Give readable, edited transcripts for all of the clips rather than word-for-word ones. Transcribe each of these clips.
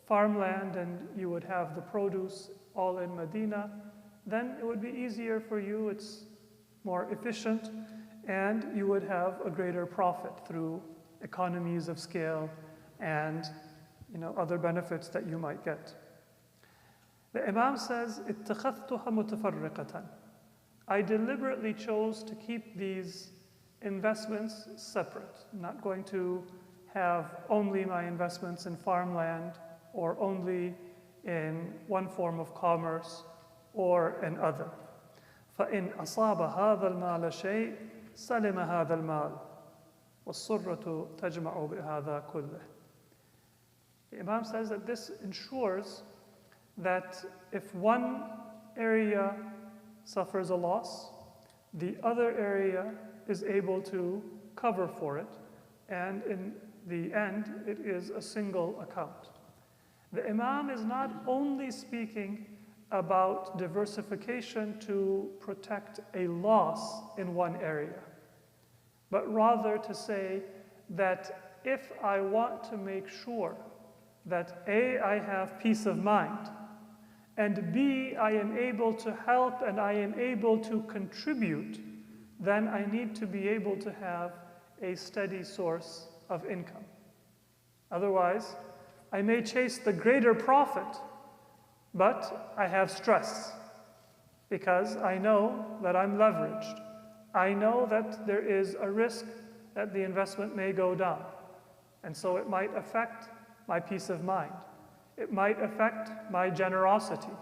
farmland and you would have the produce all in Medina, then it would be easier for you, it's more efficient, and you would have a greater profit through economies of scale and other benefits that you might get. The Imam says, اتخذتها متفرقة. I deliberately chose to keep these investments separate. I'm not going to have only my investments in farmland or only in one form of commerce or another. فإن أصاب هذا المال شيء سلم هذا المال والسرة تجمع بهذا كله. The Imam says that this ensures that if one area suffers a loss, the other area is able to cover for it, and in the end, it is a single account. The Imam is not only speaking about diversification to protect a loss in one area, but rather to say that if I want to make sure that A, I have peace of mind, and B, I am able to help and I am able to contribute, then I need to be able to have a steady source of income. Otherwise, I may chase the greater profit, but I have stress because I know that I'm leveraged. I know that there is a risk that the investment may go down. And so it might affect my peace of mind. It might affect my generosity.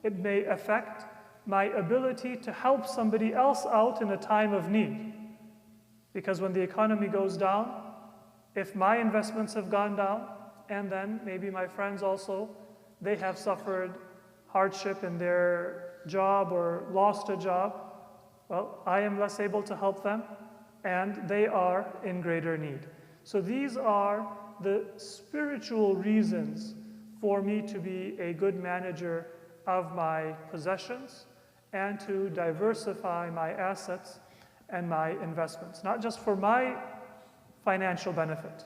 It may affect my ability to help somebody else out in a time of need. Because when the economy goes down, if my investments have gone down, and then maybe my friends also, they have suffered hardship in their job or lost a job, well, I am less able to help them, and they are in greater need. So these are the spiritual reasons for me to be a good manager of my possessions and to diversify my assets and my investments, not just for my financial benefit,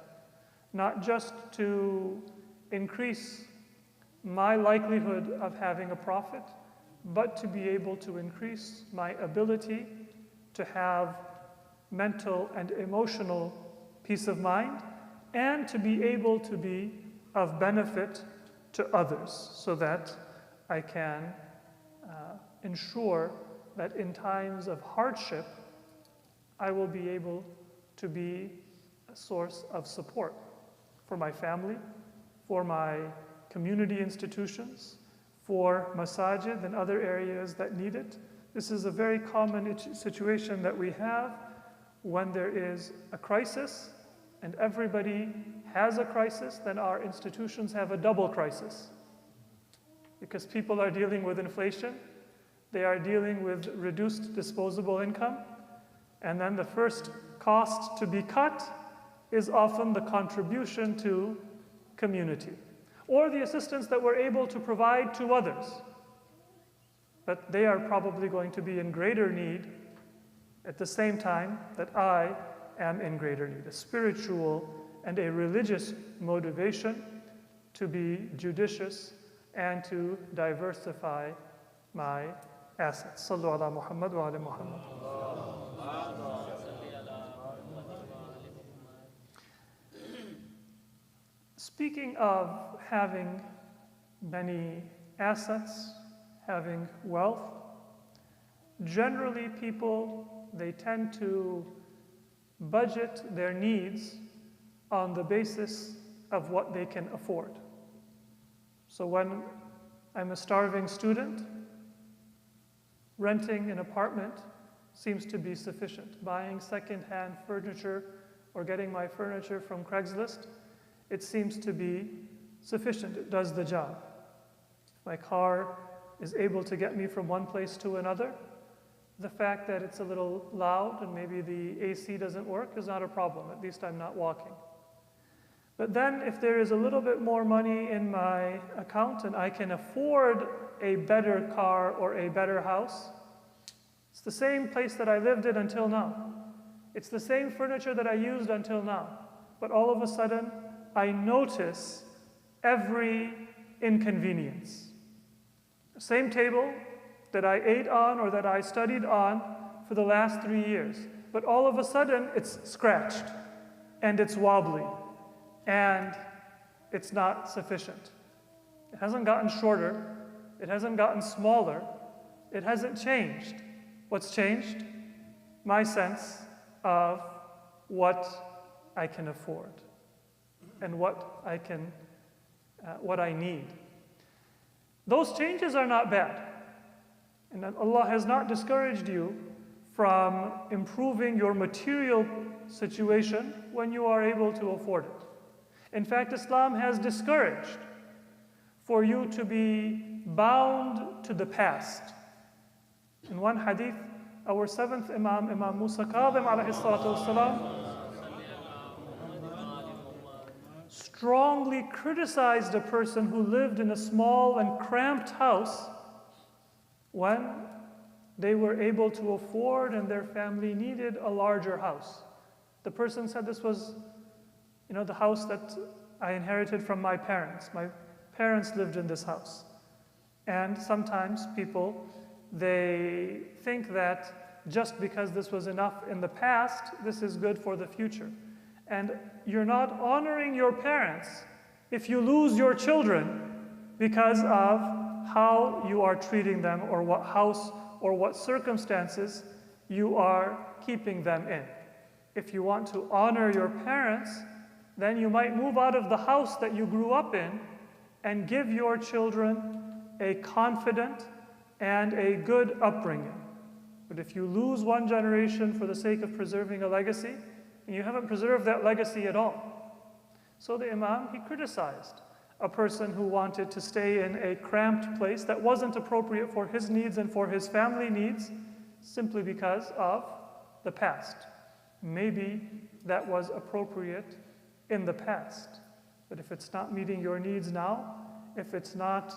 not just to increase my likelihood of having a profit, but to be able to increase my ability to have mental and emotional peace of mind and to be able to be of benefit to others so that I can ensure that in times of hardship, I will be able to be a source of support for my family, for my community institutions, for masajid and other areas that need it. This is a very common situation that we have when there is a crisis and everybody has a crisis, then our institutions have a double crisis. Because people are dealing with inflation, they are dealing with reduced disposable income, and then the first cost to be cut is often the contribution to community, or the assistance that we're able to provide to others. But they are probably going to be in greater need at the same time that I am in greater need. A spiritual and a religious motivation to be judicious and to diversify my assets. Sallu ala Muhammad wa ala Muhammad. Speaking of having many assets, having wealth, generally people, they tend to budget their needs on the basis of what they can afford. So when I'm a starving student, renting an apartment seems to be sufficient. Buying second-hand furniture or getting my furniture from Craigslist, it seems to be sufficient. It does the job. If my car is able to get me from one place to another, the fact that it's a little loud and maybe the AC doesn't work is not a problem. At least I'm not walking. But then if there is a little bit more money in my account and I can afford a better car or a better house, it's the same place that I lived in until now. It's the same furniture that I used until now. But all of a sudden, I notice every inconvenience. Same table that I ate on or that I studied on for the last 3 years. But all of a sudden, it's scratched, and it's wobbly, and it's not sufficient. It hasn't gotten shorter. It hasn't gotten smaller. It hasn't changed. What's changed? My sense of what I can afford and what I need. Those changes are not bad. And Allah has not discouraged you from improving your material situation when you are able to afford it. In fact, Islam has discouraged for you to be bound to the past. In one hadith, our seventh Imam, Imam Musa Kadhim alayhi salatu wasalam, strongly criticized a person who lived in a small and cramped house when they were able to afford and their family needed a larger house. The person said, this was, the house that I inherited from my parents. My parents lived in this house. And sometimes people, they think that just because this was enough in the past, this is good for the future. And you're not honoring your parents if you lose your children because of how you are treating them or what house or what circumstances you are keeping them in. If you want to honor your parents, then you might move out of the house that you grew up in and give your children a confident and a good upbringing. But if you lose one generation for the sake of preserving a legacy, and you haven't preserved that legacy at all. So the Imam, he criticized a person who wanted to stay in a cramped place that wasn't appropriate for his needs and for his family needs simply because of the past. Maybe that was appropriate in the past. But if it's not meeting your needs now, if it's not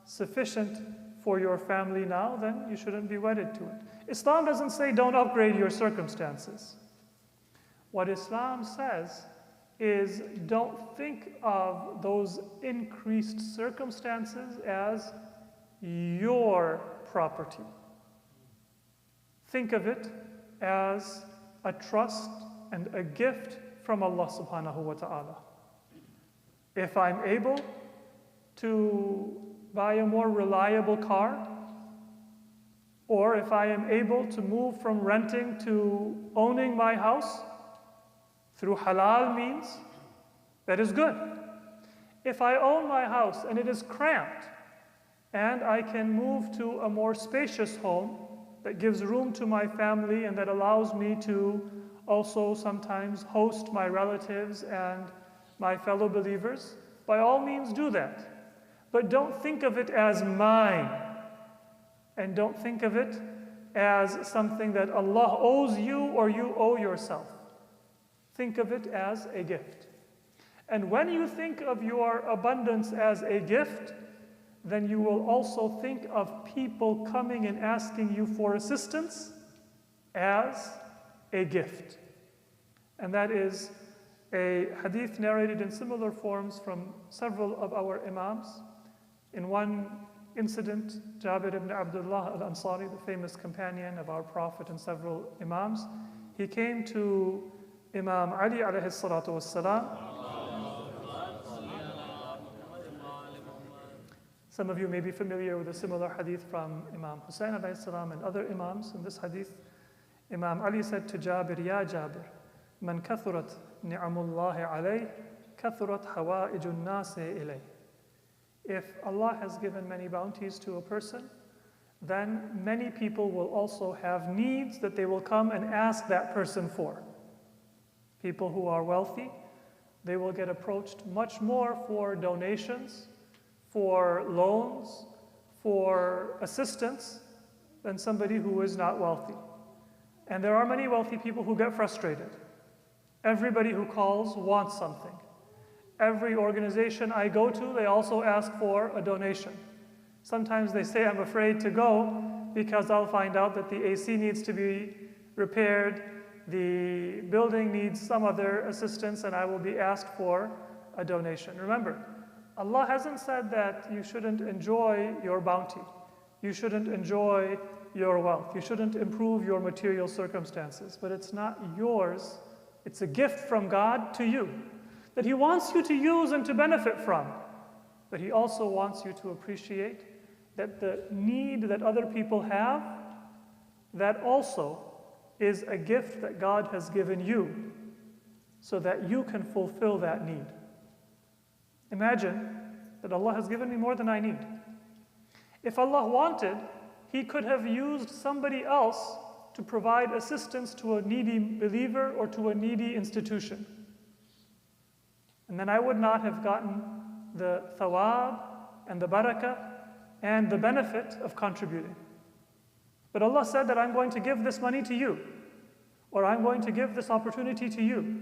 sufficient for your family now, then you shouldn't be wedded to it. Islam doesn't say don't upgrade your circumstances. What Islam says is don't think of those increased circumstances as your property. Think of it as a trust and a gift from Allah subhanahu wa ta'ala. If I'm able to buy a more reliable car, or if I am able to move from renting to owning my house through halal means, that is good. If I own my house and it is cramped, and I can move to a more spacious home that gives room to my family and that allows me to also sometimes host my relatives and my fellow believers, by all means do that. But don't think of it as mine, and don't think of it as something that Allah owes you or you owe yourself. Think of it as a gift. And when you think of your abundance as a gift, then you will also think of people coming and asking you for assistance as a gift. And that is a hadith narrated in similar forms from several of our Imams. In one incident, Jabir ibn Abdullah al-Ansari, the famous companion of our Prophet and several Imams, he came to Imam Ali alayhi salatu wassalam. Some of you may be familiar with a similar hadith from Imam Hassan alayhi salam and other Imams. In this hadith, Imam Ali said to Jabir, Ya Jabir, Man kathurat ni'amullahi alayh, kathurat hawa'ijun nasi ilayh. If Allah has given many bounties to a person, then many people will also have needs that they will come and ask that person for. People who are wealthy, they will get approached much more for donations, for loans, for assistance than somebody who is not wealthy. And there are many wealthy people who get frustrated. Everybody who calls wants something. Every organization I go to, they also ask for a donation. Sometimes they say, I'm afraid to go because I'll find out that the AC needs to be repaired, the building needs some other assistance, and I will be asked for a donation. Remember, Allah hasn't said that you shouldn't enjoy your bounty. You shouldn't enjoy your wealth. You shouldn't improve your material circumstances. But it's not yours. It's a gift from God to you that He wants you to use and to benefit from. But He also wants you to appreciate that the need that other people have, that also is a gift that God has given you so that you can fulfill that need. Imagine that Allah has given me more than I need. If Allah wanted, He could have used somebody else to provide assistance to a needy believer or to a needy institution. And then I would not have gotten the thawab and the barakah and the benefit of contributing. But Allah said that I'm going to give this money to you, or I'm going to give this opportunity to you,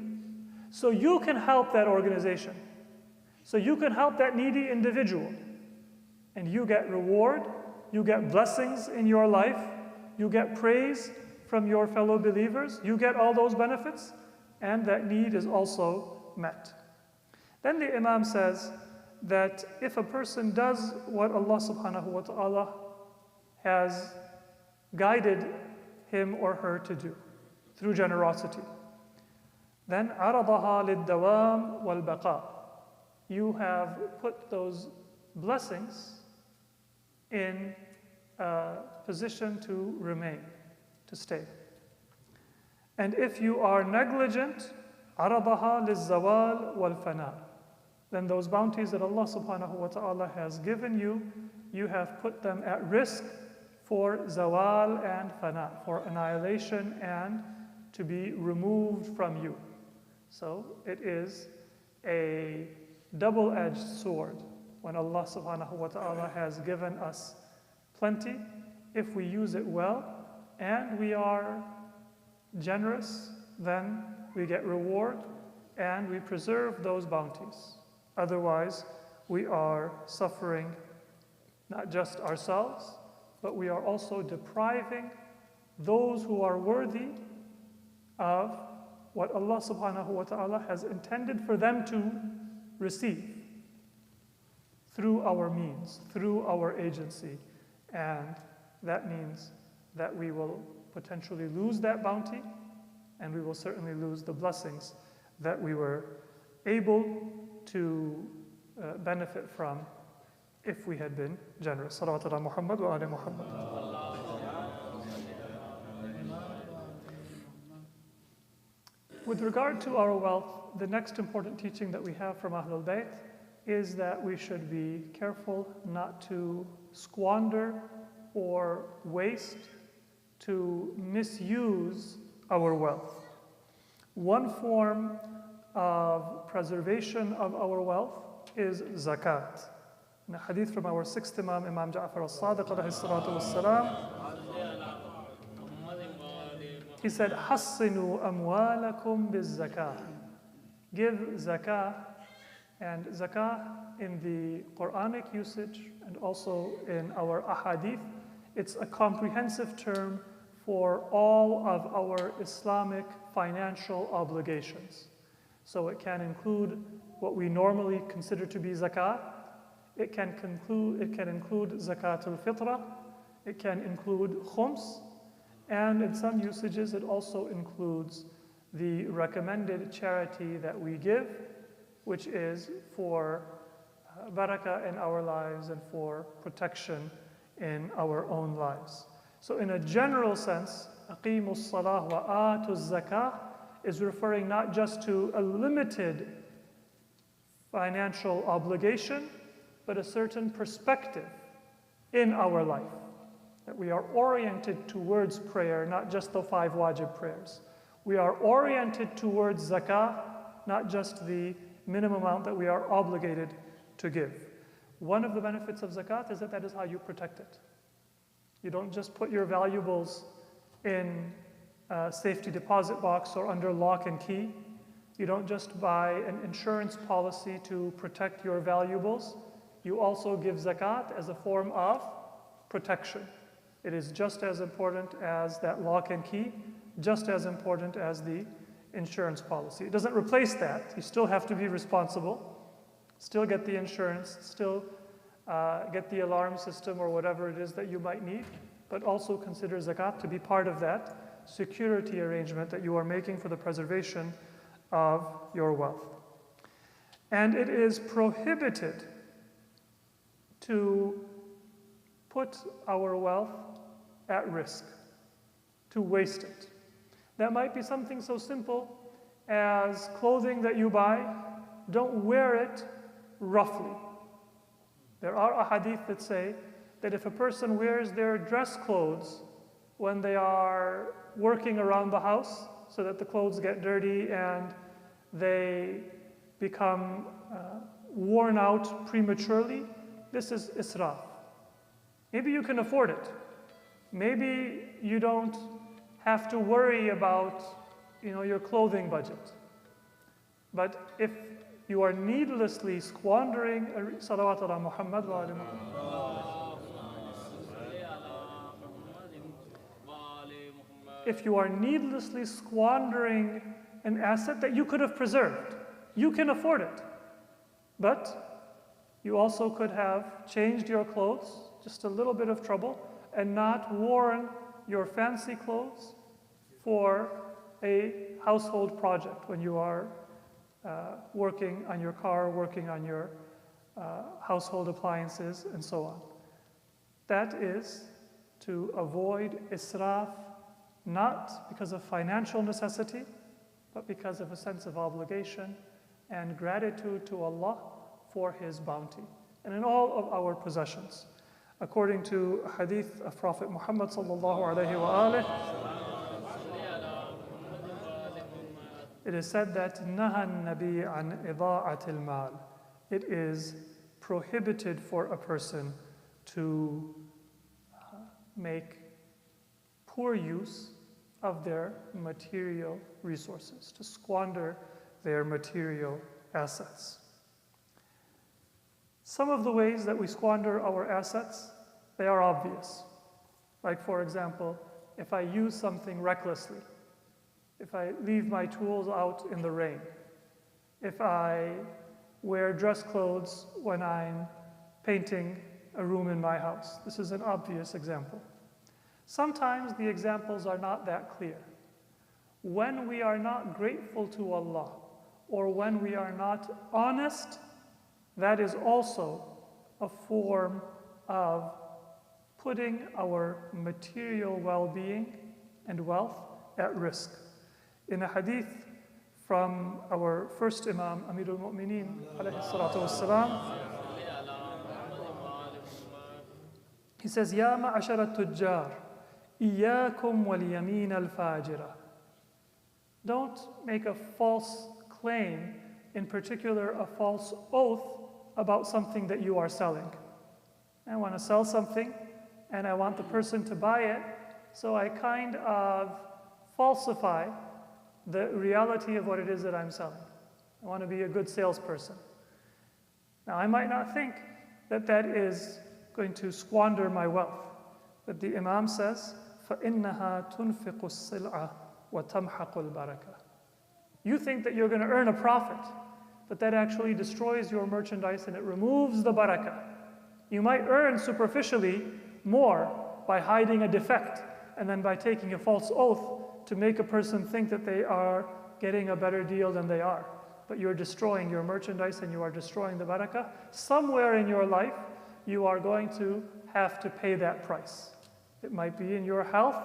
so you can help that organization, so you can help that needy individual, and you get reward, you get blessings in your life, you get praise from your fellow believers, you get all those benefits, and that need is also met. Then the Imam says that if a person does what Allah subhanahu wa ta'ala has guided him or her to do through generosity, then عرضها للدوام والبقاء. You have put those blessings in a position to remain, to stay. And if you are negligent, عرضها للزوال والفناء. Then those bounties that Allah subhanahu wa ta'ala has given you, you have put them at risk for zawal and fana, for annihilation and to be removed from you. So it is a double-edged sword when Allah subhanahu wa ta'ala has given us plenty. If we use it well and we are generous, then we get reward and we preserve those bounties. Otherwise, we are suffering not just ourselves, but we are also depriving those who are worthy of what Allah subhanahu wa ta'ala has intended for them to receive through our means, through our agency. And that means that we will potentially lose that bounty, and we will certainly lose the blessings that we were able to benefit from if we had been generous. Salawat ala Muhammad wa ali Muhammad. With regard to our wealth, the next important teaching that we have from Ahlul Bayt is that we should be careful not to squander or waste, to misuse our wealth. One form of preservation of our wealth is zakat. In a hadith from our sixth Imam, Imam Ja'far al-Sadiq alayhi salatu was-salam, he said, حَصِّنُوا أَمْوَالَكُمْ بِالزَّكَاةِ. Give zakah, and zakah in the Quranic usage and also in our ahadith, it's a comprehensive term for all of our Islamic financial obligations. So it can include what we normally consider to be zakat. It can include zakatul fitra. It can include khums. And in some usages, it also includes the recommended charity that we give, which is for barakah in our lives and for protection in our own lives. So in a general sense, أَقِيمُوا الصَّلَاةَ وَآتُوا الزَّكَاةَ is referring not just to a limited financial obligation, but a certain perspective in our life. That we are oriented towards prayer, not just the 5 wajib prayers. We are oriented towards zakah, not just the minimum amount that we are obligated to give. One of the benefits of zakat is that that is how you protect it. You don't just put your valuables in a safety deposit box or under lock and key. You don't just buy an insurance policy to protect your valuables. You also give zakat as a form of protection. It is just as important as that lock and key, just as important as the insurance policy. It doesn't replace that. You still have to be responsible Still get the insurance, still get the alarm system or whatever it is that you might need, but also consider zakat to be part of that security arrangement that you are making for the preservation of your wealth. And it is prohibited to put our wealth at risk, to waste it. That might be something so simple as clothing that you buy. Don't wear it roughly. There are ahadith that say that if a person wears their dress clothes when they are working around the house so that the clothes get dirty and they become worn out prematurely, this is israf. Maybe you can afford it. Maybe you don't have to worry about your clothing budget. But if you are needlessly squandering, salawat ala Muhammad wa ala Muhammad. If you are needlessly squandering an asset that you could have preserved, you can afford it. But you also could have changed your clothes, just a little bit of trouble, and not worn your fancy clothes for a household project when you are working on your car, working on your household appliances, and so on. That is to avoid israf, not because of financial necessity, but because of a sense of obligation and gratitude to Allah for His bounty, and in all of our possessions. According to a hadith of Prophet Muhammad sallallahu alaihi wa it is said that nahan nabi an ida'atil mal. It is prohibited for a person to make poor use of their material resources, to squander their material assets. Some of the ways that we squander our assets, they are obvious. Like, for example, if I use something recklessly, if I leave my tools out in the rain, if I wear dress clothes when I'm painting a room in my house. This is an obvious example. Sometimes the examples are not that clear. When we are not grateful to Allah, or when we are not honest, that is also a form of putting our material well-being and wealth at risk. In a hadith from our first Imam, Amir al-Mu'mineen, alayhi salatu wassalam, he says, Ya ma'ashara tujjar, iyakum wal yamin al-fajira. Don't make a false claim, in particular a false oath, about something that you are selling. I want to sell something, and I want the person to buy it, so I kind of falsify the reality of what it is that I'm selling. I want to be a good salesperson. Now, I might not think that that is going to squander my wealth, but the Imam says, فَإِنَّهَا تُنْفِقُ السِّلْعَ وَتَمْحَقُ الْبَرَكَةِ. You think that you're going to earn a profit, but that actually destroys your merchandise and it removes the barakah. You might earn superficially more by hiding a defect and then by taking a false oath to make a person think that they are getting a better deal than they are. But you're destroying your merchandise and you are destroying the barakah. Somewhere in your life, you are going to have to pay that price. It might be in your health,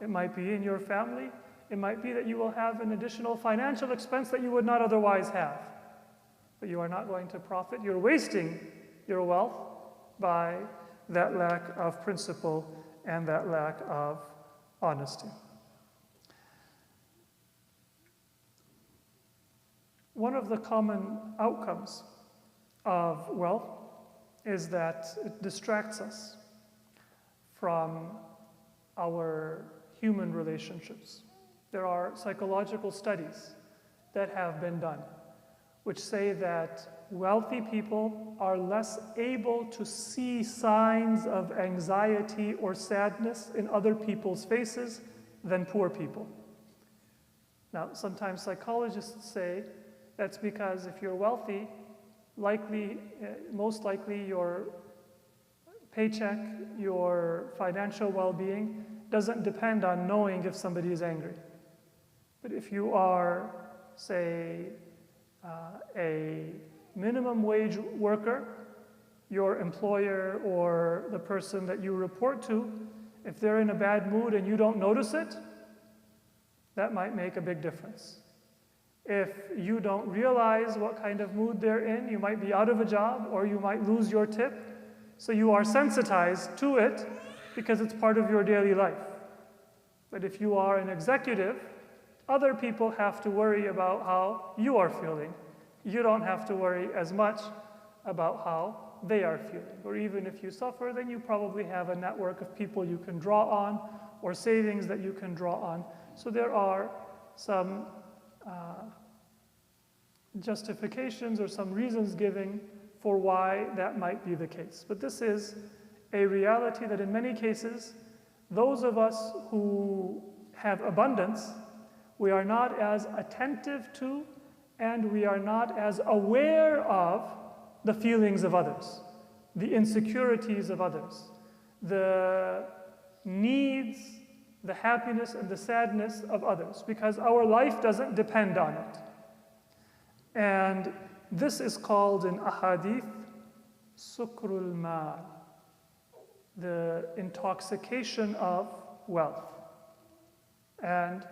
it might be in your family, it might be that you will have an additional financial expense that you would not otherwise have. But you are not going to profit. You're wasting your wealth by that lack of principle and that lack of honesty. One of the common outcomes of wealth is that it distracts us from our human relationships. There are psychological studies that have been done which say that wealthy people are less able to see signs of anxiety or sadness in other people's faces than poor people. Now, sometimes psychologists say that's because if you're wealthy, most likely your paycheck, your financial well-being doesn't depend on knowing if somebody is angry. But if you are, say, a minimum wage worker, your employer or the person that you report to, if they're in a bad mood and you don't notice it, that might make a big difference. If you don't realize what kind of mood they're in, you might be out of a job or you might lose your tip. So you are sensitized to it because it's part of your daily life. But if you are an executive, other people have to worry about how you are feeling. You don't have to worry as much about how they are feeling. Or even if you suffer, then you probably have a network of people you can draw on or savings that you can draw on. So there are some justifications or some reasons given for why that might be the case. But this is a reality that in many cases, those of us who have abundance, we are not as attentive to and we are not as aware of the feelings of others, the insecurities of others, the needs, the happiness and the sadness of others, because our life doesn't depend on it. And this is called in ahadith sukrul mal, the intoxication of wealth. And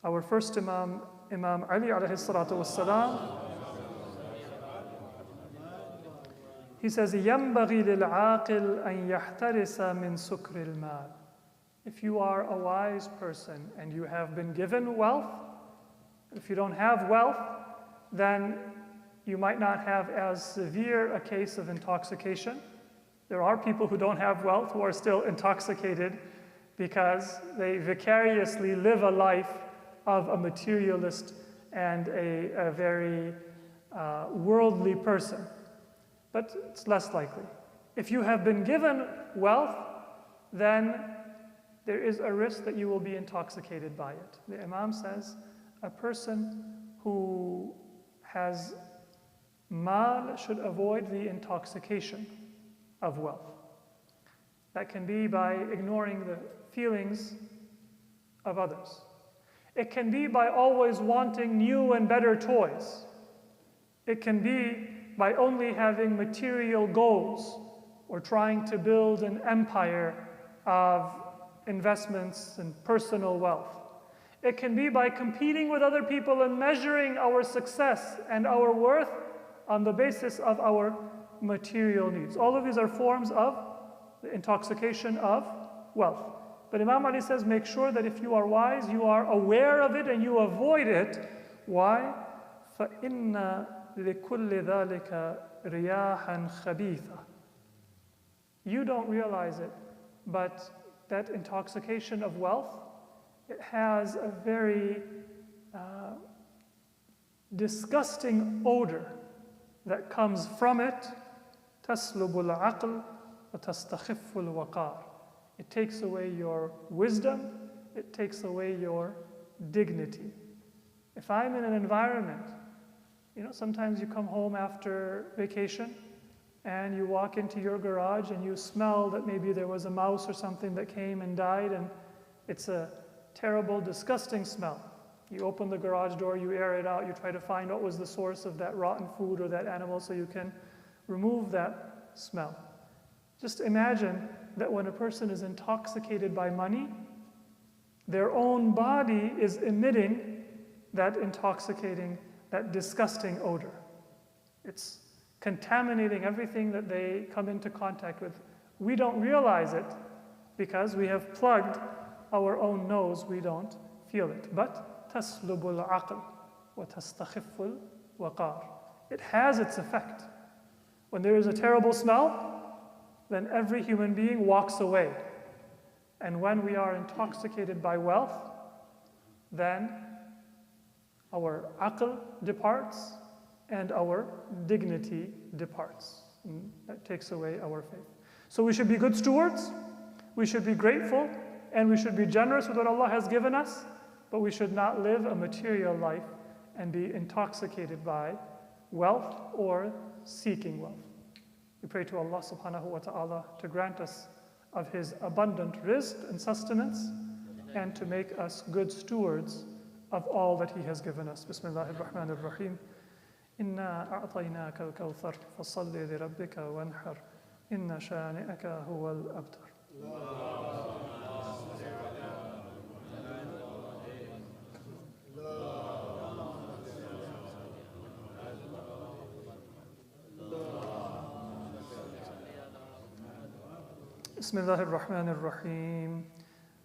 our first Imam, Imam Ali alayhi salatu wassalam, he says, يَنْبَغِي لِلْعَاقِلِ أَنْ يَحْتَرِسَ مِنْ سُكْرِ الْمَالِ. If you are a wise person and you have been given wealth, if you don't have wealth, then you might not have as severe a case of intoxication. There are people who don't have wealth who are still intoxicated because they vicariously live a life of a materialist and a very worldly person. But it's less likely. If you have been given wealth, then there is a risk that you will be intoxicated by it. The Imam says a person who has mal should avoid the intoxication of wealth. That can be by ignoring the feelings of others. It can be by always wanting new and better toys. It can be by only having material goals or trying to build an empire of investments and personal wealth. It can be by competing with other people and measuring our success and our worth on the basis of our material needs. All of these are forms of the intoxication of wealth. But Imam Ali says, make sure that if you are wise, you are aware of it and you avoid it. Why? فَإِنَّ لِكُلِّ ذَلِكَ رِيَاحًا خَبِيثًا. You don't realize it, but that intoxication of wealth, it has a very disgusting odor that comes from it. تَسْلُبُ الْعَقْلِ وَتَسْتَخِفُّ الْوَقَارِ. It takes away your wisdom, it takes away your dignity. If I'm in an environment, sometimes you come home after vacation and you walk into your garage and you smell that maybe there was a mouse or something that came and died, and it's a terrible, disgusting smell. You open the garage door, you air it out, you try to find what was the source of that rotten food or that animal so you can remove that smell. Just imagine that when a person is intoxicated by money, their own body is emitting that intoxicating, that disgusting odor. It's contaminating everything that they come into contact with. We don't realize it because we have plugged our own nose, we don't feel it. But تَسْلُبُ الْعَقْلِ وَتَسْتَخِفُّ الْوَقَارِ. It has its effect. When there is a terrible smell, then every human being walks away. And when we are intoxicated by wealth, then our aql departs and our dignity departs. And that takes away our faith. So we should be good stewards, we should be grateful, and we should be generous with what Allah has given us, but we should not live a material life and be intoxicated by wealth or seeking wealth. We pray to Allah subhanahu wa ta'ala to grant us of His abundant rizq and sustenance and to make us good stewards of all that He has given us. Bismillahir Rahmanir Rahim. Inna a'tainaka al-kawthar fasalli li rabbika wanhar inna shani'aka huwal abtar. Bismillahir Rahmanir Rahim.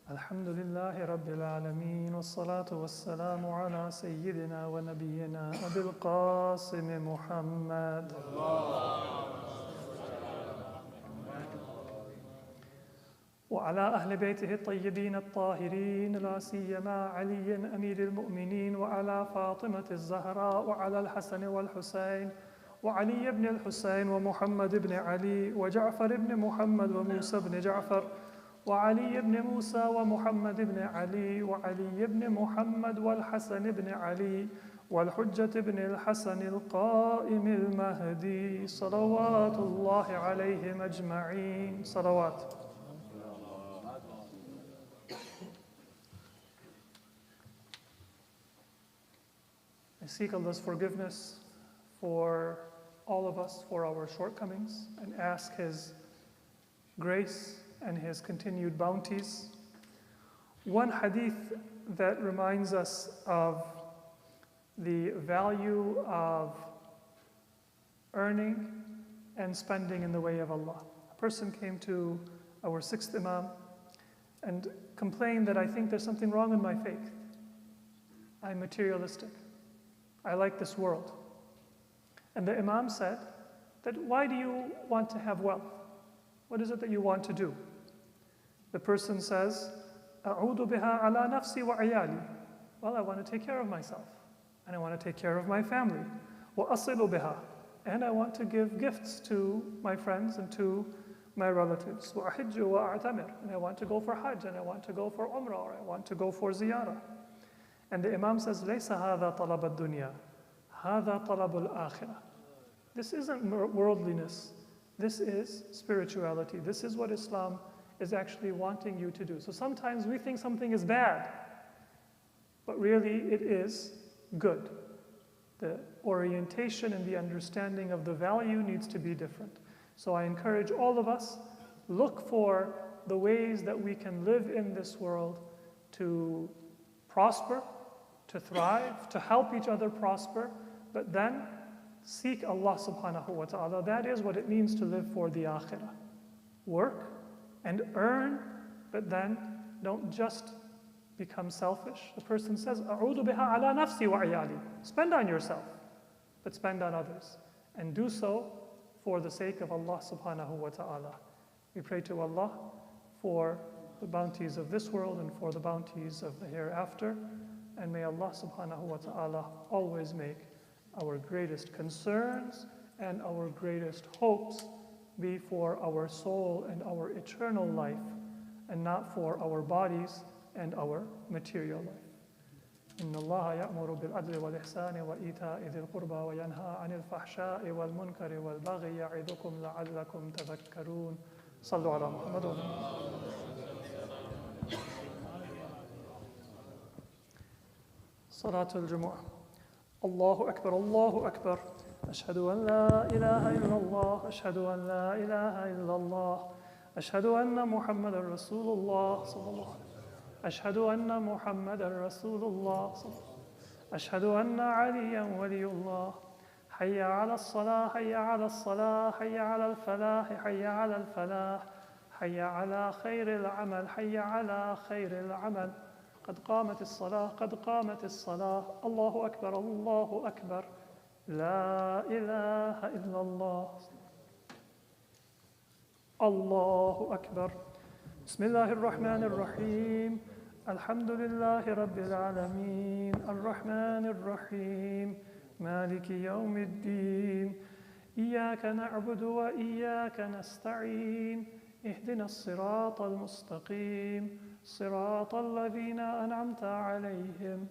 Alhamdulillahi Rabbil Alameen. Wassalatu wassalamu ala Sayyidina wa Nabiyyina Abil Qasim Muhammad. وعلى أهل بيته الطيبين الطاهرين لا سيما علي أمير المؤمنين وعلى فاطمة الزهراء وعلى الحسن والحسين وعلي بن الحسين ومحمد بن علي وجعفر بن محمد وموسى بن جعفر وعلي بن موسى ومحمد بن علي وعلي بن محمد والحسن بن علي والحجة بن الحسن القائم المهدي صلوات الله عليهم أجمعين. صلوات. I seek Allah's forgiveness for all of us, for our shortcomings, and ask His grace and His continued bounties. One hadith that reminds us of the value of earning and spending in the way of Allah. A person came to our sixth Imam and complained that I think there's something wrong in my faith. I'm materialistic. I like this world. And the Imam said that, why do you want to have wealth? What is it that you want to do? The person says, أعود بها على نفسي وعيالي. Well, I want to take care of myself. And I want to take care of my family. وأصل بها. And I want to give gifts to my friends and to my relatives. وأحج وأعتمر. And I want to go for Hajj, and I want to go for Umrah, or I want to go for Ziyarah. And the Imam says, ليس هذا طلب الدنيا. هذا طلب الآخرة. This isn't worldliness. This is spirituality. This is what Islam is actually wanting you to do. So sometimes we think something is bad, but really it is good. The orientation and the understanding of the value needs to be different. So I encourage all of us, look for the ways that we can live in this world to prosper, to thrive, to help each other prosper, but then seek Allah subhanahu wa ta'ala. That is what it means to live for the akhirah. Work and earn, but then don't just become selfish. The person says, أعود بها على نفسي وعيالي. Spend on yourself, but spend on others. And do so for the sake of Allah subhanahu wa ta'ala. We pray to Allah for the bounties of this world and for the bounties of the hereafter. And may Allah subhanahu wa ta'ala always make our greatest concerns and our greatest hopes be for our soul and our eternal life, and not for our bodies and our material life. إن الله يأمر بالعدل والإحسان وإيتاء ذي القربى وينهى عن الفحشاء والمنكر والبغي يعظكم لعلكم تذكرون. صلوا على محمد. صلاة الجمعة. الله أكبر الله أكبر. أشهد أن لا إله إلا الله. أشهد أن لا إله إلا الله. أشهد أن محمد رسول الله صلى الله عليه وسلم. أشهد أن محمد رسول الله صلى الله عليه وسلم. أشهد أن عليا ولي الله. حي على الصلاة حي على الصلاة حي على الفلاح حي على الفلاح حي على خير العمل حي على خير العمل. قد قامت الصلاة قد قامت الصلاة. الله أكبر الله أكبر. لا إله إلا الله. الله أكبر. بسم الله الرحمن الرحيم. الحمد لله رب العالمين الرحمن الرحيم مالك يوم الدين إياك نعبد وإياك نستعين اهدنا الصراط المستقيم صراط الذين أنعمت عليهم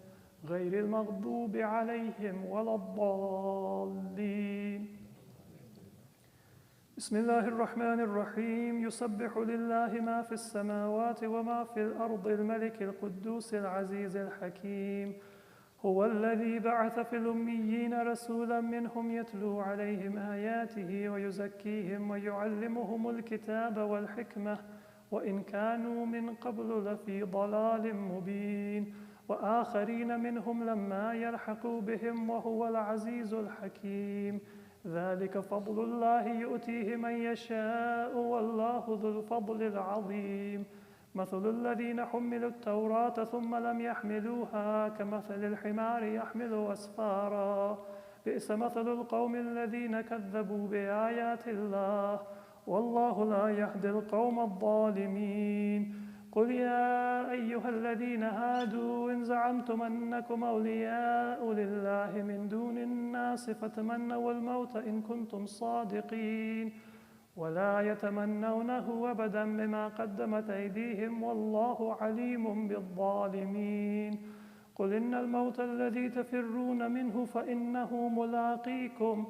غير المغضوب عليهم ولا الضالين. بسم الله الرحمن الرحيم. يسبح لله ما في السماوات وما في الأرض الملك القدوس العزيز الحكيم. هو الذي بعث في الأميين رسولا منهم يتلو عليهم آياته ويزكيهم ويعلمهم الكتاب والحكمة وإن كانوا من قبل لفي ضلال مبين وآخرين منهم لما يلحقوا بهم وهو العزيز الحكيم. ذلك فضل الله يؤتيه من يشاء والله ذو الفضل العظيم. مثل الذين حملوا التوراة ثم لم يحملوها كمثل الحمار يحمل أسفارا بئس مثل القوم الذين كذبوا بآيات الله والله لا يهدي القوم الظالمين. قل يا أيها الذين هادوا إن زعمتم أنكم أولياء لله من دون الناس فتمنوا الموت إن كنتم صادقين ولا يتمنونه أبدا بما قدمت أيديهم والله عليم بالظالمين. قل إن الموت الذي تفرون منه فإنه ملاقيكم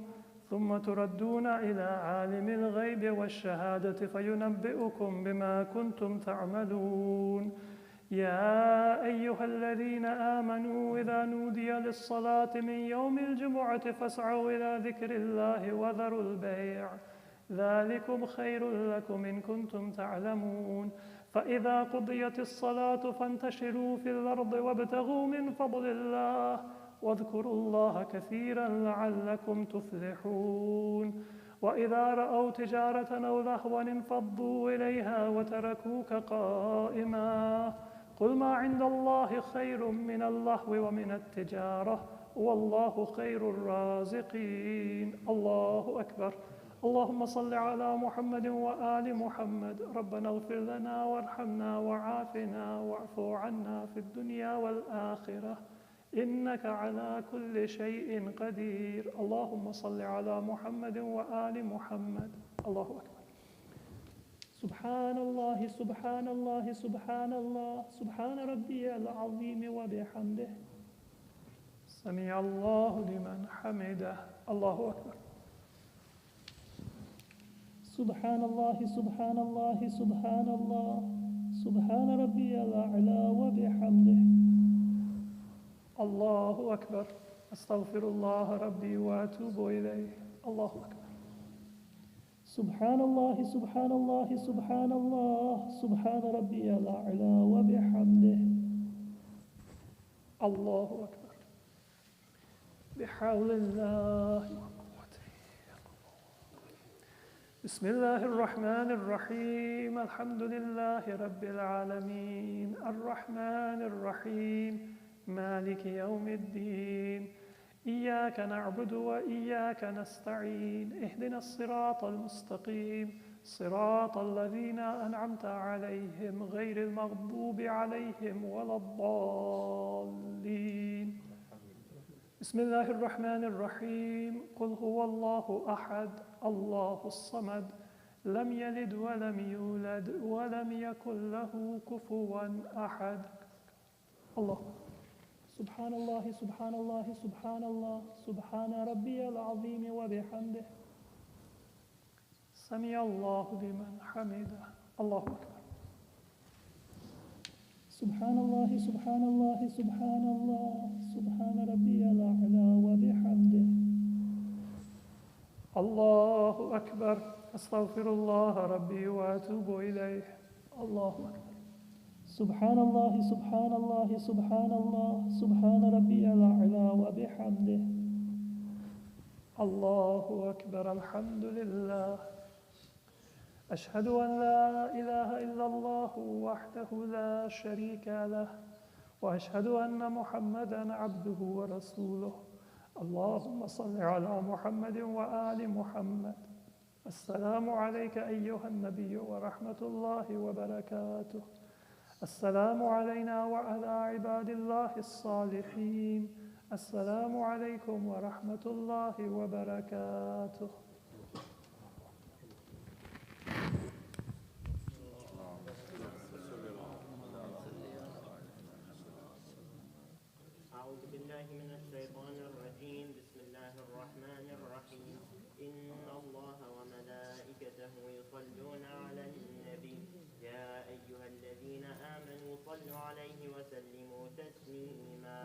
ثم تردون إلى عالم الغيب والشهادة فينبئكم بما كنتم تعملون. يا أيها الذين آمنوا إذا نودي للصلاة من يوم الجمعة فاسعوا إلى ذكر الله وذروا البيع ذلكم خير لكم إن كنتم تعلمون. فإذا قضيت الصلاة فانتشروا في الأرض وابتغوا من فضل الله واذكروا الله كثيرا لعلكم تفلحون. وإذا رأوا تجارة أو لهوا انفضوا إليها وتركوك قائما قل ما عند الله خير من اللهو ومن التجارة والله خير الرازقين. الله أكبر. اللهم صل على محمد وآل محمد. ربنا اغفر لنا وارحمنا وعافنا واعف عنا في الدنيا والآخرة إنك على كل شيء قدير. اللهم صل على محمد وآل محمد. الله أكبر. سبحان الله سبحان الله سبحان الله سبحان ربي العظيم وبحمده سمع الله لمن حمده. الله أكبر. سبحان الله سبحان الله سبحان الله سبحان ربي الأعلى وبحمده. الله أكبر. أستغفر الله ربي وأتوب إليه. الله أكبر. سبحان الله سبحان الله سبحان الله سبحان ربي الأعلى وبحمده. الله أكبر. بحول الله وقوته. بسم الله الرحمن الرحيم. الحمد لله رب العالمين الرحمن الرحيم مالك يوم الدين إياك نعبد وإياك نستعين اهدنا الصراط المستقيم صراط الذين أنعمت عليهم غير المغضوب عليهم ولا الضالين. بسم الله الرحمن الرحيم. قل هو الله أحد الله الصمد لم يلد ولم يولد ولم يكن له كفوا أحد. الله. سبحان الله سبحان الله سبحان الله سبحان ربي العظيم وبحمده سمع الله لمن حمده. الله أكبر. سبحان الله سبحان الله سبحان الله سبحان ربي الأعلى وبحمده. الله أكبر. أستغفر الله ربي وأتوب إليه. الله أكبر. سبحان الله سبحان الله سبحان الله سبحان ربي الأعلى وبحمده. الله أكبر. الحمد لله. أشهد أن لا إله إلا الله وحده لا شريك له وأشهد أن محمدًا عبده ورسوله. اللهم صل على محمد وآل محمد. السلام عليك أيها النبي ورحمة الله وبركاته. السلام علينا وعلى عباد الله الصالحين. السلام عليكم ورحمة الله وبركاته. أعوذ بالله من الشيطان الرجيم. بسم الله الرحمن الرحيم. إن الله وملائكته يصلون على النبي يا أيها الذين آمنوا صلوا عليه وسلموا تسليما.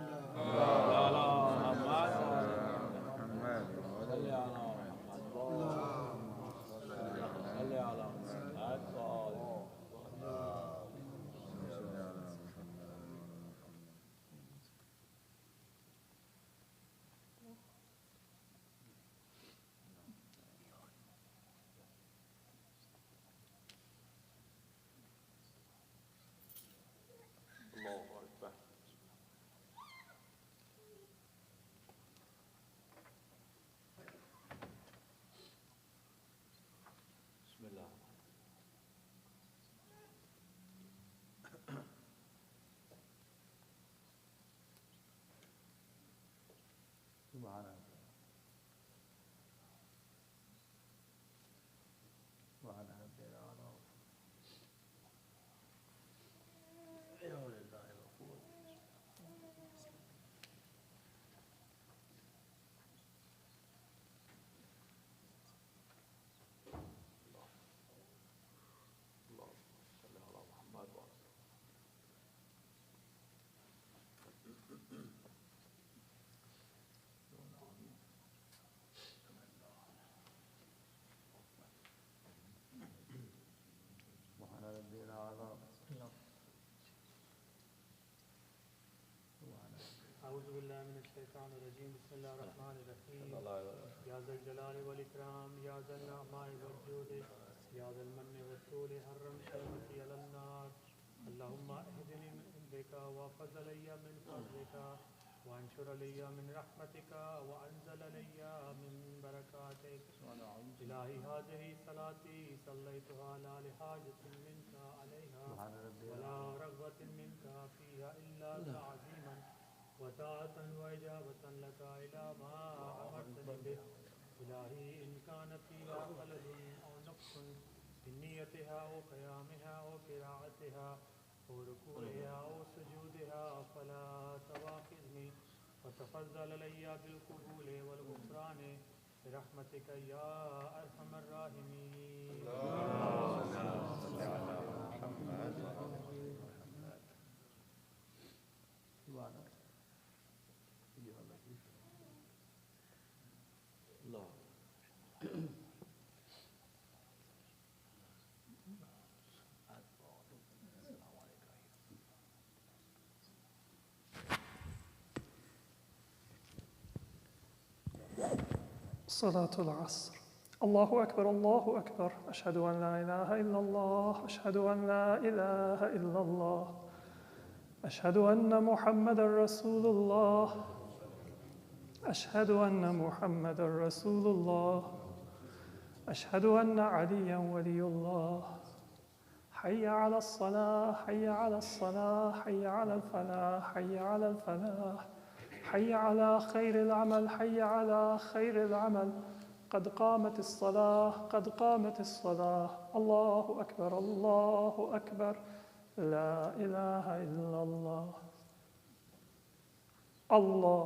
أعوذ بالله من الشيطان الرجيم. بسم الله الرحمن الرحيم. يا ذا الجلال والإكرام يا ذا النعماء والجود يا ذا المن والطول حرم شربتي على النار. اللهم اهدني من عندك وفضل لي من فضلك وانشر لي من رحمتك وأنزل لي من بركاتك. إلهي هذه صلاتي صليتها لا لحاجة منك عليها ولا رغبة منك فيها إلا تعظيما وطاعة وإجابة لك إلى ما أمرتني به. إلهي إن كان فيها خلل أو نقص في نيتها أو قيامها أو قراءتها أو ركوعها أو سجودها فلا تواخذني وتفضل علي بالقبول والغفران برحمتك يا أرحم الراحمين. صلاة العصر. الله أكبر الله أكبر. أشهد أن لا إله إلا الله. أشهد أن لا إله إلا الله. أشهد أن محمدا رسول الله. أشهد أن محمدا رسول الله. أشهد أن عليا ولي الله. حي على الصلاة حي على الصلاة حي على الفلاح حي على الفلاح حي على خير العمل حي على خير العمل. قد قامت الصلاة قد قامت الصلاة. الله أكبر الله أكبر. لا إله إلا الله. الله